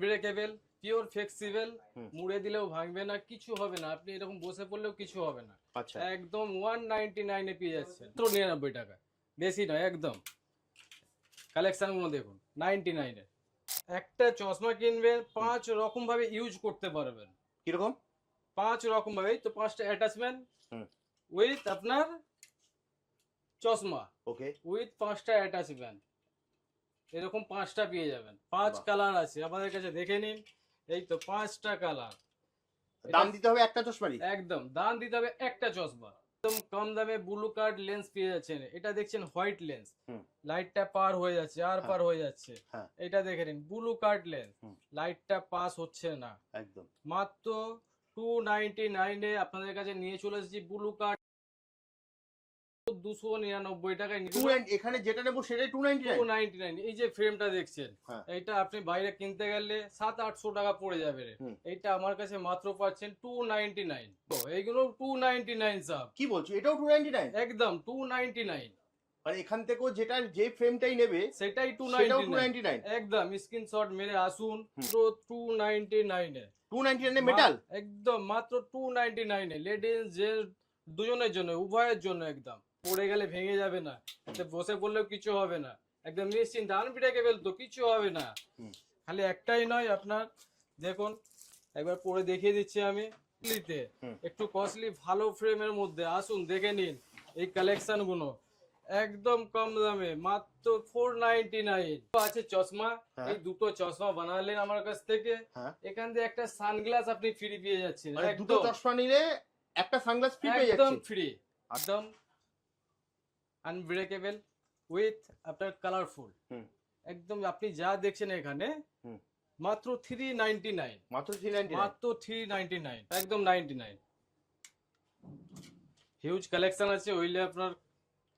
Unbreakable, pure flexible, মুড়ে দিলেও ভাঙবে না, কিছু হবে না, আপনি এরকম বসে পড়লেও কিছু হবে না। আচ্ছা, একদম 199 এ পেয়ে যাচ্ছেন, মাত্র 99 টাকা, বেশি নয় একদম। কালেকশন গুলো দেখুন, 99 এ একটা চশমা কিনবেন, 5 রকম ভাবে ইউজ করতে পারবেন। কিরকম? 5 রকম ভাবে, তো 5টা অ্যাটাচমেন্ট হুম, উইথ আপনার চশমা, ওকে, উইথ 5টা অ্যাটাচমেন্ট, এরকম 5টা পেয়ে যাবেন। 5 বাহ। কালার আছে আমাদের কাছে, দেখে নিন। এই তো 5টা কালার। দাম দিতে হবে একটা চশমারই? একদম দাম দিতে হবে একটা চশমা। একদম কম দামে ব্লু কার্ড লেন্স পেয়ে যাচ্ছেন। এটা দেখছেন হোয়াইট লেন্স, হুম, লাইটটা পার হয়ে যাচ্ছে, আর হ্যাঁ, পার হয়ে যাচ্ছে। হ্যাঁ, এটা দেখে নিন, ব্লু কার্ড লেন্স, হুম, লাইটটা পাস হচ্ছে না। একদম। মাত্র 299 এ আপনাদের কাছে নিয়ে চলে এসেছি ব্লু কার্ড, 299 টাকায় নিয়ে এখানে যেটা নেবো সেটাই 299? 299। এই যে ফ্রেমটা দেখছেন, হ্যাঁ, এইটা আপনি বাইরে কিনতে গেলে 700-800 টাকা পড়ে যাবে রে। হুম। এইটা আমার কাছে মাত্র পাচ্ছেন 299। তো এইগুলো 299 সব, কি বলছো, এটাও 299? একদম 299। মানে এখান থেকেও যেটা যে ফ্রেমটাই নেবে সেটাই সেটাও 299, 299? একদম স্ক্রিনশট মেরে আসুন। হুম। পুরো 299 এ, 299 এ মেটাল? একদম মাত্র 299 এ, লেডিস জেন্টস দুজনের জন্য, উভয়ের জন্য। একদম পড়ে গেলে ভেঙে যাবে না, এতে বসে পড়লেও কিছু হবে না, একদম নিশ্চিন্ত, আনব্রেকেবল, তো কিছু হবে না। হুম, খালি একটাই নয় আপনার, দেখুন একবার পরে দেখিয়ে দিচ্ছি আমি। কস্টলিতে, হুম। একটু কস্টলি ভালো ফ্রেমের মধ্যে আসুন, দেখে নিন এই কালেকশন গুলো, একদম কম দামে, মাত্র 499 আছে চশমা। হ্যাঁ, এই দুটো চশমা বানালেন আমার কাছ থেকে, হ্যাঁ। এখান থেকে একটা সানগ্লাস আপনি ফ্রি পেয়ে যাচ্ছেন, মানে দুটো একদম চশমা নিলে একটা সানগ্লাস ফ্রি পেয়ে একদম যাচ্ছে? ফ্রি, একদম আনব্রেকেবল উইথ আপনার কালারফুল। হুম, একদম আপনি যা দেখছেন এখানে, হুম। মাত্র 399, মাত্র 399? মাত্র 399, একদম 99। হিউজ কালেকশন আছে, ওইলে আপনার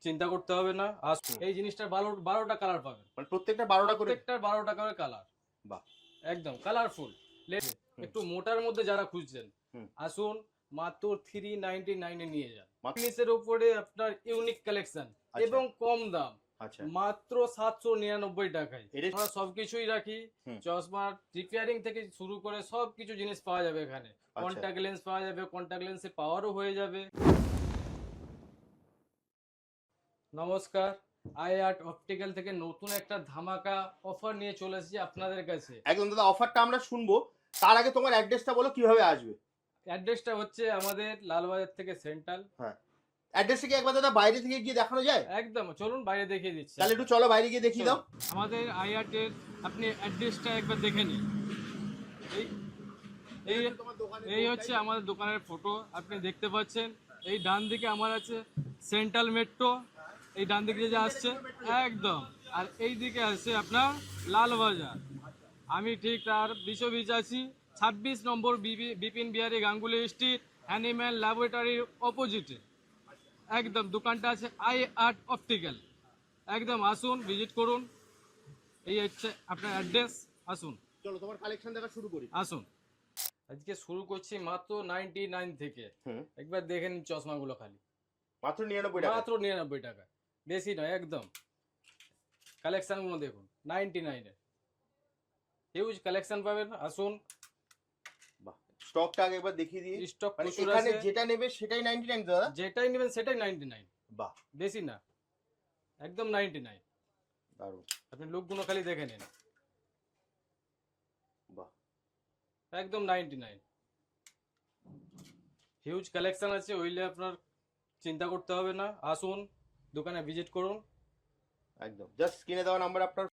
চিন্তা করতে হবে না। আর এই জিনিসটার 12টা কালার পাবেন, মানে প্রত্যেকটা 12টা করে? প্রত্যেকটার 12টা করে কালার, বাহ। একদম কালারফুল। হুম, একটু মোটার মধ্যে যারা খুঁজছেন, হুম। আসুন, মাত্র 399 এ নিয়ে যান। মাত্র? জিনিসের উপরে আপনার ইউনিক কালেকশন আচ্ছা, এবং কম দাম, আচ্ছা। মাত্র 799 টাকায় এটা? আমরা সবকিছুই রাখি। হুম। চশমা রিপেয়ারিং থেকে শুরু করে সবকিছু জিনিস পাওয়া যাবে এখানে। আচ্ছা। কন্টাক্ট লেন্স পাওয়া যাবে, কন্টাক্ট লেন্সের পাওয়ারও হয়ে যাবে। নমস্কার, আই আর্ট অপটিক্যাল থেকে নতুন একটা ধামাকা অফার নিয়ে চলে এসেছি আপনাদের কাছে। একদম দাদা, অফারটা আমরা শুনবো। তার আগে তোমার অ্যাড্রেসটা বলো, কিভাবে আসবে? অ্যাড্রেসটা হচ্ছে আমাদের লালবাজার থেকে সেন্ট্রাল। হ্যাঁ। অ্যাড্রেসটা কি একবার দাদা বাইরে থেকে গিয়ে দেখানো যায়? একদম, চলুন বাইরে দেখিয়ে দিচ্ছি। তাহলে একটু চলো বাইরে গিয়ে দেখিয়ে দাও। আমাদের আই আর্টের আপনি অ্যাড্রেসটা একবার দেখে নিন। এই এই এই হচ্ছে আমাদের দোকানের ফটো, আপনি দেখতে পাচ্ছেন। এই ডান দিকে আমার আছে সেন্ট্রাল মেট্রো, এই ডান দিকে যে আসছে একদম, আর এই দিকে আছে আপনার লালবাজার। আমি ঠিক তার বিশ্ববিজ আছি, 26 নম্বর বিপিন বিহারী গাঙ্গুলি স্ট্রিট, অ্যানিম্যাল ল্যাবরেটরির অপোজিটে। একদম দোকানটা আছে আই আর্ট অপটিক্যাল। একদম আসুন, ভিজিট করুন। এই হচ্ছে আপনার অ্যাড্রেস, আসুন চলো তোমার কালেকশন দেখা শুরু করি। আসুন। আজকে শুরু করছি মাত্র 99 থেকে। হুম। একবার দেখে নিন চশমাগুলো, খালি মাত্র 99 টাকা? মাত্র 99 টাকা, বেশি নয় একদম। কালেকশন গুলো দেখুন, 99 এ হিউজ কালেকশন পাবেন, আসুন। বাহ। স্টকটা আগে একবার দেখিয়ে দিই। স্টক মানে প্রচুর এখানে আছে, যেটা নেবে সেটাই 99 দাদা? যেটাই নেবেন সেটাই 99, বাহ, বেশি না, একদম 99। দারুণ। আপনি লুকগুলো খালি দেখে নিন, বাহ। একদম 99। হিউজ কালেকশন আছে, ওইলে আপনার চিন্তা করতে হবে না, আসুন দোকানে ভিজিট করুন। একদম জাস্ট স্ক্রিনে দেওয়া নাম্বার আপনার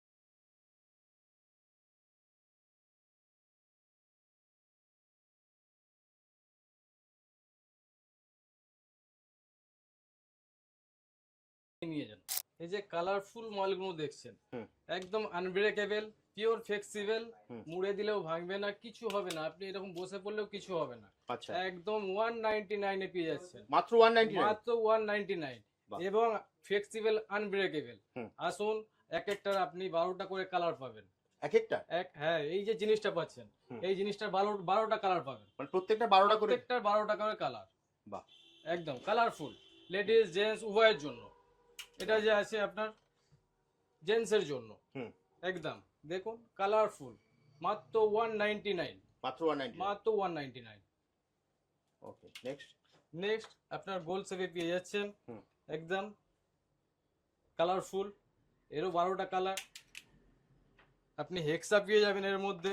নিয়ে যান। এই যে কালারফুল মালগুলো দেখছেন, হুম, একদম আনব্রেকেবল, পিওর ফ্লেক্সিবল, হুম। মুড়ে দিলেও ভাঙবে না, কিছু হবে না, আপনি এরকম বসে পড়লেও কিছু হবে না। আচ্ছা, একদম 199 এ পেয়ে যাচ্ছেন, মাত্র 199? মাত্র 199, বাহ। এবং ফ্লেক্সিবল আনব্রেকেবল। হুম। আসুন, এক একটার আপনি 12টা করে কালার পাবেন। এক একটা? হ্যাঁ, এই যে জিনিসটা পাচ্ছেন, হুম। এই জিনিসটার 12টা কালার পাবেন, মানে প্রত্যেকটা 12টা করে? প্রত্যেকটার 12টা করে কালার, বাহ। একদম কালারফুল, লেডিস জেন্টস উভয়ের জন্য। এটা যে আছে আপনার জেন্টসের জন্য, হুম। একদম দেখুন কালারফুল, মাত্র 199, মাত্র 199। মাত্র 199। ওকে, নেক্সট। নেক্সট আপনার গোল শেপে পেয়ে যাচ্ছেন, হুম। একদম কালারফুল, এরও 12টা কালার। আপনি হেক্সা পেয়ে যাবেন এর মধ্যে,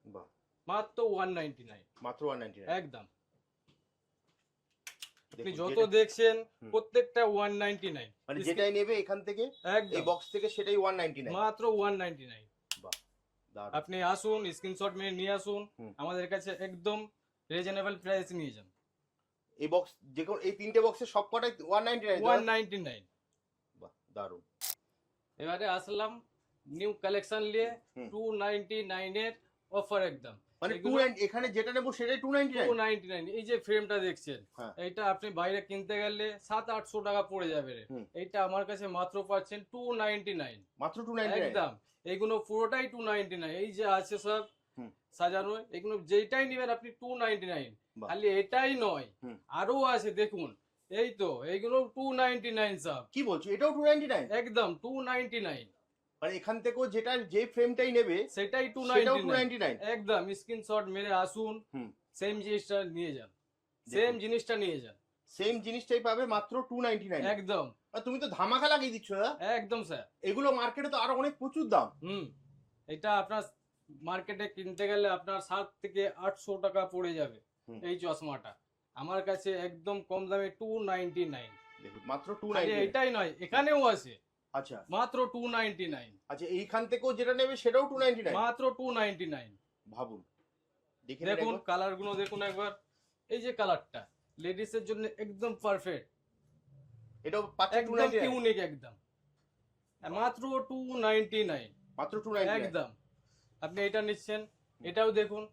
বাহ, মাত্র 199, মাত্র 199। একদম। আপনি দেখুন, যত যেটা- দেখছেন হুম। প্রত্যেকটা 199, মানে যেটাই নেবে এখান থেকে, এই একদম বক্স থেকে, সেটাই 199। মাত্র 199। বাহ, দারুণ। আপনি আসুন, স্ক্রিনশট মেরে নিয়ে আসুন, হুম। আমাদের কাছে একদম রিজনেবল প্রাইস নিয়ে যান। এই বক্স, যে কোনো এই 3টে বক্সের সব কটাই 199। 199। বাহ, দারুণ। এবারে আসলাম নিউ কালেকশন নিয়ে, হুম। 299 এর অফার একদম। মানে এগুলো এখানে যেটা নেবো সেটাই 299। 299। এই যে ফ্রেমটা দেখছেন, হ্যাঁ। এইটা আপনি বাইরে কিনতে গেলে 700-800 টাকা পড়ে যাবে রে। হুম। এইটা আমার কাছে মাত্র পাচ্ছেন 299, মাত্র 299। একদম। এইগুলো পুরোটাই 299। এই যে আছে সব হুম। সাজানো, এগুলো যেটাই নেবেন আপনি 299। বাহ। খালি এটাই নয়, হুম। আরো আছে দেখুন, এই তো এইগুলো 299 সব, কি বলছো, এটাও 299? একদম 299। মানে এখান থেকেও যেটা, যে ফ্রেমটাই নেবে সেটাই সেটাও 299, 299। একদম। স্ক্রিনশট মেরে আসুন, হুম। সেম জিনিসটা নিয়ে যান, দেখুন। সেম জিনিসটা নিয়ে যান, সেম জিনিসটাই পাবে মাত্র 299। একদম, আর তুমি তো ধামাকা লাগিয়ে দিচ্ছ দাদা। একদম স্যার। এগুলো মার্কেটে তো আরো অনেক প্রচুর দাম। এটা আপনার মার্কেটে কিনতে গেলে আপনার 700-800 টাকা পড়ে যাবে হুম। এই চশমাটা। আমার কাছে একদম কম দামে 299। দেখুন, মাত্র খালি 299। এটাই নয়, এখানেও আছে আচ্ছা, মাত্র 299, আচ্ছা, এইখান থেকেও যেটা নেবে সেটাও 299। মাত্র 299। ভাবুন, দেখে নিন দেখুন একবার। কালার গুলো দেখুন একবার। এই যে কালারটা লেডিস এর জন্য একদম পারফেক্ট, এটাও পাচ্ছে একদম 299। ইউনিক, একদম মাত্র 299, মাত্র 299। একদম। আপনি এটা নিচ্ছেন, এটাও দেখুন,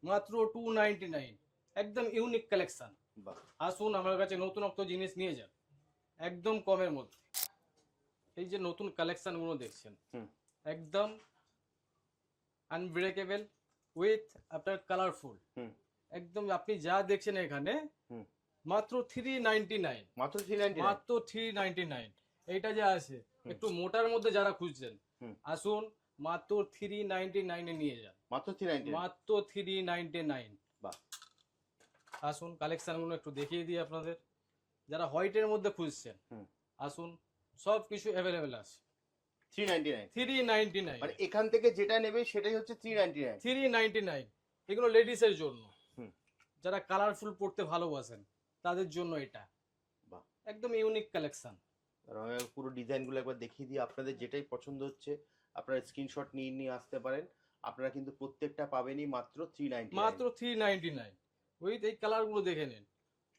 মাত্র 299, একদম ইউনিক কালেকশন। বাহ, আসুন আমার কাছে নতুনত্ব জিনিস নিয়ে যান, একদম কমের মধ্যে। এই যে নতুন কালেকশন গুলো দেখছেন, হুম। একদম আনব্রেকেবল উইথ আপনার কালারফুল, হুম। একদম। আপনি যা দেখছেন এখানে হুম। মাত্র 399, মাত্র 399। মাত্র 399। এইটা যে আছে হুম। একটু মোটার মধ্যে যারা খুঁজছেন, হুম। আসুন মাত্র 399 এ নিয়ে যান, মাত্র 399। মাত্র 399। বাহ, আসুন কালেকশন গুলো একটু দেখিয়ে দিই আপনাদের, যারা হোয়াইটের মধ্যে খুঁজছেন হুম। আসুন, সব কিছু অ্যাভেলেবেল আছে 399। 399, মানে এখান থেকে যেটা নেবে সেটাই হচ্ছে 399। 399। এগুলো লেডিসের জন্য, হুম। যারা কালারফুল পড়তে ভালোবাসেন তাদের জন্য এটা বাহ। একদম ইউনিক কালেকশন। আমি পুরো ডিজাইনগুলো একবার দেখিয়ে দিই, আপনাদের যেটাই পছন্দ হচ্ছে আপনারা স্ক্রিনশট নিয়ে নিয়ে আসতে পারেন। আপনারা কিন্তু প্রত্যেকটা পাবেনই মাত্র 399। মাত্র 399। উইথ এই কালারগুলো দেখে নিন,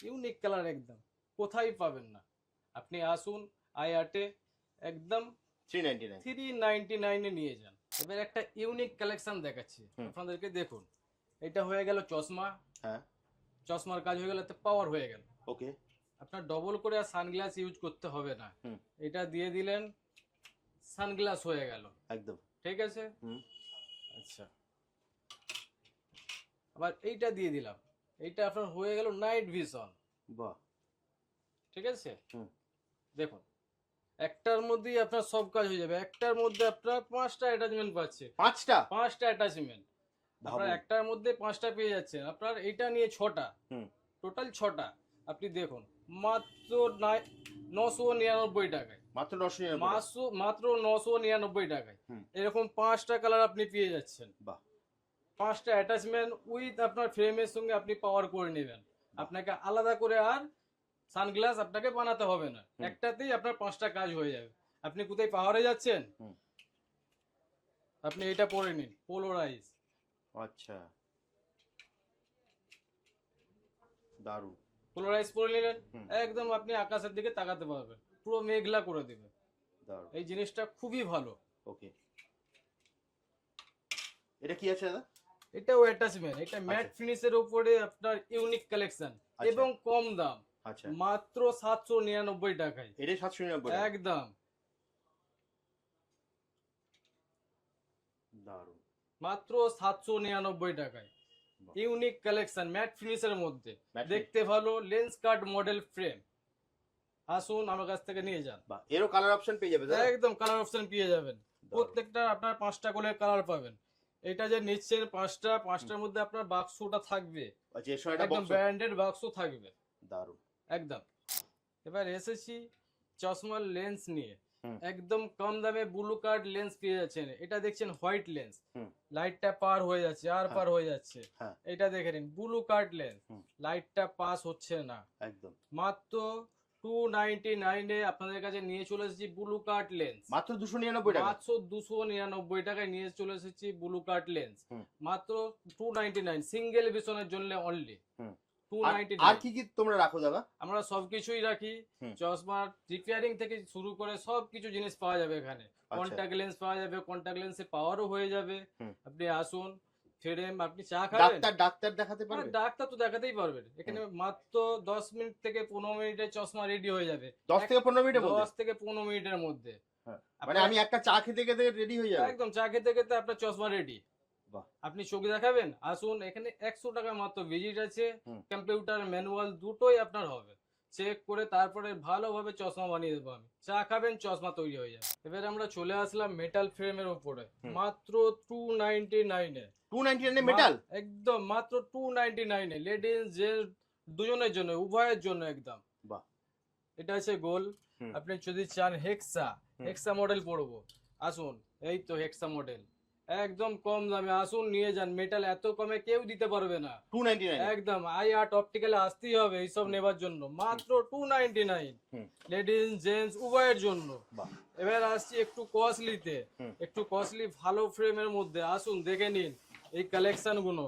ইউনিক কালার একদম, কোথায় পাবেন না। আপনি আসুন আইআরটে, একদম 399। 399 এ নিয়ে যান। এবার একটা ইউনিক কালেকশন দেখাচ্ছি হুম। আপনাদেরকে, দেখুন। এটা হয়ে গেল চশমা, হ্যাঁ, চশমার কাজ হয়ে গেল, পাওয়ার হয়ে গেল। ওকে। আপনার ডবল করে আর সানগ্লাস ইউজ করতে হবে না, হুম। এটা দিয়ে দিলেন, সানগ্লাস হয়ে গেল, একদম। ঠিক আছে। হুম। আচ্ছা, আবার এইটা দিয়ে দিলাম, এইটা আপনার হয়ে গেল নাইট ভিশন, বাহ। ঠিক আছে। হুম। দেখুন একটার মধ্যেই আপনার সব কাজ হয়ে যাবে, একটার মধ্যে আপনার 5টা অ্যাটাচমেন্ট পাচ্ছে, 5টা। 5টা অ্যাটাচমেন্ট আপনার ভাবুন। একটার মধ্যে 5টা পেয়ে যাচ্ছেন। আপনার এইটা নিয়ে 6টা, হুম। টোটাল 6টা। আপনি দেখুন মাত্র 999 টাকায়, মাত্র 999। মাত্র 999 টাকায় হুম। এরকম 5টা কালার আপনি পেয়ে যাচ্ছেন। বাহ। 5টা অ্যাটাচমেন্ট উইথ আপনার ফ্রেমের সঙ্গে আপনি পাওয়ার করে নেবেন, আপনাকে আলাদা করে আর সানগ্লাস আপনাকে বানাতে হবে না, হুম। একটাতেই আপনার 5টা কাজ হয়ে যাবে। আপনি কোথায় পাহাড়ে যাচ্ছেন, হুম। আপনি এটা পরে নিন, পোলোরাইজ, আচ্ছা, দারুণ। পোলোরাইজ পরে নিলেন, হুম। একদম আপনি আকাশের দিকে তাকাতে পারবেন, পুরো মেঘলা করে দেবে। দারুণ। এই জিনিসটা খুবই ভালো। ওকে, এটা কি আছে দাদা? এটাও অ্যাটাচমেন্ট, এটা ম্যাট ফিনিশের উপরে আপনার ইউনিক কালেকশন আচ্ছা। এবং কম দাম, আচ্ছা, মাত্র 799 টাকায়, এটা 799। একদম দারুণ। মাত্র 799 টাকায়। বাহ। ইউনিক কালেকশন ম্যাট ফিনিশের মধ্যে, Matte দেখতে ভালো, লেন্স কাট মডেল ফ্রেম। আসুন আমার কাছ থেকে নিয়ে যান, বাহ, এরও কালার অপশন পেয়ে যাবে দাদা। একদম কালার অপশন পেয়ে যাবেন। প্রত্যেকটা আপনার 5টা করে কালার পাবেন। এটা যে নিচ্ছেন পাঁচটার মধ্যে আপনার বাক্সটা থাকবে, আচ্ছা এর সঙ্গে একটা একদম বক্স ব্র্যান্ডেড বাক্স থাকবে দারুণ। একদম। এবার এসেছি চশমার লেন্স নিয়ে। হুম। একদম কম দামে ব্লু কার্ড লেন্স পেয়ে যাচ্ছেন। এটা দেখছেন হোয়াইট লেন্স, হুম। লাইটটা পার হয়ে যাচ্ছে আর হ্যাঁ। পার হয়ে যাচ্ছে। হ্যাঁ। এটা দেখে নিন ব্লু কার্ড লেন্স, হুম। লাইটটা পাস হচ্ছে না। একদম মাত্র 299 এ আপনাদের কাছে নিয়ে চলে এসেছি ব্লু কার্ড লেন্স। মাত্র 299 টাকা। মাত্র 299 টাকায় নিয়ে চলে এসেছি ব্লু কার্ড লেন্স। হুম। মাত্র 299 সিঙ্গেল ভিশনের জন্য অনলি। হুম। 299। আর কি কি তোমরা রাখো দাদা? আমরা সবকিছুই রাখি, হুম। চশমা রিপেয়ারিং থেকে শুরু করে সবকিছু জিনিস পাওয়া যাবে এখানে। কন্টাক্ট লেন্স পাওয়া যাবে, কন্টাক্ট লেন্সে পাওয়ারও হয়ে যাবে। হুম। আপনি আসুন, ফ্রেম আপনি চা খাবেন, ডাক্তার দেখাতে হ্যাঁ, পারবে? ডাক্তার তো দেখাতেই পারবেন। এখানে মাত্র 10 মিনিট থেকে 15 মিনিটে চশমা রেডি হয়ে যাবে। 10 থেকে 15 মিনিটের মধ্যে? 10 থেকে 15 মিনিটের মধ্যে। হ্যাঁ। মানে আমি একটা চা খেতে খেতে রেডি হয়ে যাবে? একদম চা খেতে খেতে আপনার চশমা রেডি। বাহ। আপনি চোখ দেখাবেন, আসুন, এখানে 100 টাকা মাত্র ভিজিট আছে। হুম। কম্পিউটার ম্যানুয়াল দুটোই আপনার হবে। চেক করে তারপরে ভালোভাবে চশমা বানিয়ে দেবো আমি। চা খাবেন, চশমা তৈরি হয়ে যাবে। এবার আমরা চলে আসলাম মেটাল ফ্রেমের উপরে। হুম। মাত্র 299 এ। 299 এ মেটাল? একদম মাত্র 299 এ, লেডিস জেন্টস দুজনের জন্য, উভয়ের জন্য একদম। বাহ। এটা আছে গোল। হুম। আপনি যদি চান হেক্সা হুম। হেক্সা মডেল পড়বো, আসুন, এই তো হেক্সা মডেল একদম কম দামে। আসুন নিয়ে যান, মেটাল এত কমে কেউ দিতে পারবে না। 299 একদম আই আর্ট অপটিক্যালে আসতেই হবে এইসব নেবার জন্য। মাত্র 299, হুম। লেডিস জেন্টস উভয়ের জন্য। বাহ। এবার আসছি একটু কস্টলিতে, হুম। একটু কস্টলি ভালো ফ্রেমের মধ্যে। আসুন দেখে নিন এই কালেকশন গুলো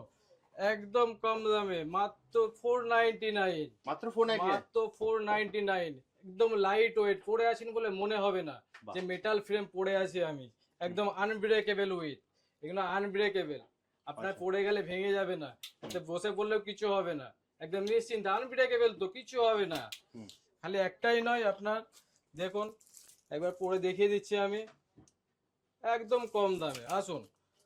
একদম কম দামে, মাত্র 499। মাত্র 499? মাত্র 499, একদম লাইট ওয়েট। পড়ে আছেন বলে মনে হবে না বাহ। যে মেটাল ফ্রেম পড়ে আছি আমি। একদম আনব্রেকেবল উইথ, এগুলো আনব্রেকেবল। আপনার আচ্ছা। পড়ে গেলে ভেঙে যাবে না, এতে বসে পড়লেও কিছু হবে না, একদম নিশ্চিন্ত। আনব্রেকেবল তো কিছু হবে না। হুম। খালি একটাই নয়, আপনার দেখুন একবার পরে দেখিয়ে দিচ্ছি আমি, একদম কম দামে। আসুন,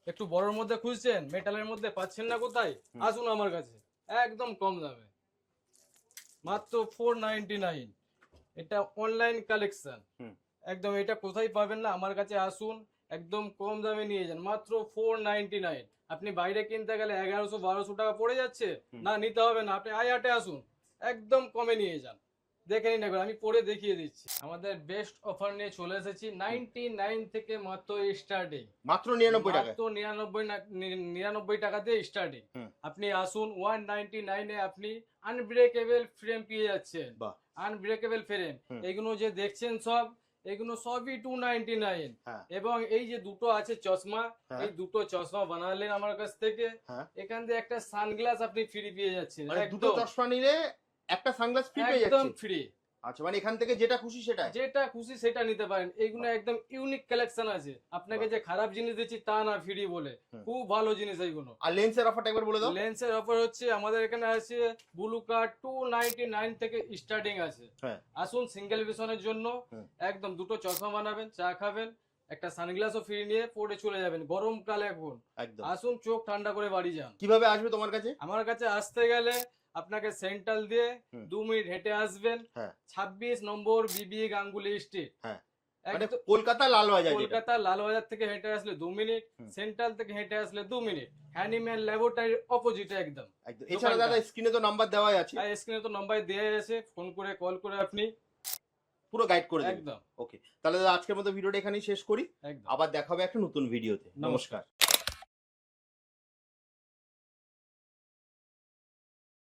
একটু বড়র মধ্যে খুঁজছেন, মেটালের মধ্যে পাচ্ছেন না কোথায়, আসুন আমার কাছে, একদম কম দামে মাত্র 499। এটা অনলাইন কালেকশন। হুম। একদম এটা কোথায় পাবেন না, আমার কাছে আসুন, একদম কম দামে নিয়ে যান, মাত্র 499। আপনি বাইরে কিনতে গেলে 1100-1200 টাকা পড়ে যাচ্ছে। না, নিতে হবে না, আপনি আই হাটে আসুন, একদম কমে নিয়ে যান। দেখে নিন একবার, আমি পরে দেখিয়ে দিচ্ছি। আমাদের বেস্ট অফার নিয়ে চলে এসেছি। 99 থেকে মাত্র স্টার্টিং। মাত্র 99 টাকা? মাত্র 99 টাকা দিয়ে স্টার্টিং। হুম। আপনি আসুন, 199 এ আপনি আনব্রেকেবল ফ্রেম পেয়ে যাচ্ছেন। বাহ। আনব্রেকেবল ফ্রেম, হুম। এগুলো যে দেখছেন সব, এগুলো সবই 299। হ্যাঁ। এবং এই যে দুটো আছে চশমা, হ্যাঁ। এই দুটো চশমা বানালেন আমার কাছ থেকে, হ্যাঁ। এখান থেকে একটা সানগ্লাস আপনি ফ্রি পেয়ে যাচ্ছেন। মানে দুটো চশমা নিলে একটা সানগ্লাস ফ্রি পেয়ে একদম যাচ্ছে? ফ্রি। আচ্ছা, মানে এখান থেকে যেটা খুশি সেটা? যেটা খুশি সেটা নিতে পারেন। এইগুলো একদম ইউনিক কালেকশন আছে। আপনাকে যে খারাপ জিনিস দিচ্ছি তা না, ফ্রি বলে, খুব ভালো জিনিস এইগুলো। আর লেন্সের অফারটা একবার বলে দাও। লেন্সের অফার হচ্ছে আমাদের এখানে আছে ব্লু কার্ড 299 থেকে স্টার্টিং আছে। হ্যাঁ। আসুন সিঙ্গেল ভিশনের জন্য, একদম দুটো চশমা বানাবেন, চা খাবেন, একটা সানগ্লাসও ফ্রি নিয়ে পরে চলে যাবেন গরমকালে। এখন একদম আসুন, চোখ ঠান্ডা করে বাড়ি যান। কিভাবে আসবে তোমার কাছে? আমার কাছে আসতে গেলে আপনাকে সেন্ট্রাল দিয়ে 2 মিনিট হেঁটে আসবেন। হ্যাঁ। 26 নম্বর বিবি গাঙ্গুলি স্ট্রিট। হ্যাঁ। মানে কলকাতা লালবাজার। কলকাতা লালবাজার থেকে হেঁটে আসলে 2 মিনিট, সেন্ট্রাল থেকে হেঁটে আসলে 2 মিনিট। হ্যানিম্যান ল্যাবরেটরির অপোজিটে একদম। এছাড়া দাদা স্ক্রিনে তো নাম্বার দেওয়াই আছে। আর স্ক্রিনে তো নাম্বার দেওয়াই আছে, ফোন করে কল করে আপনি পুরো গাইড করে দেবেন। একদম। ওকে, তাহলে দাদা আজকের মতো ভিডিওটা এখানেই শেষ করি। একদম। আবার দেখা হবে একটা নতুন ভিডিওতে। নমস্কার।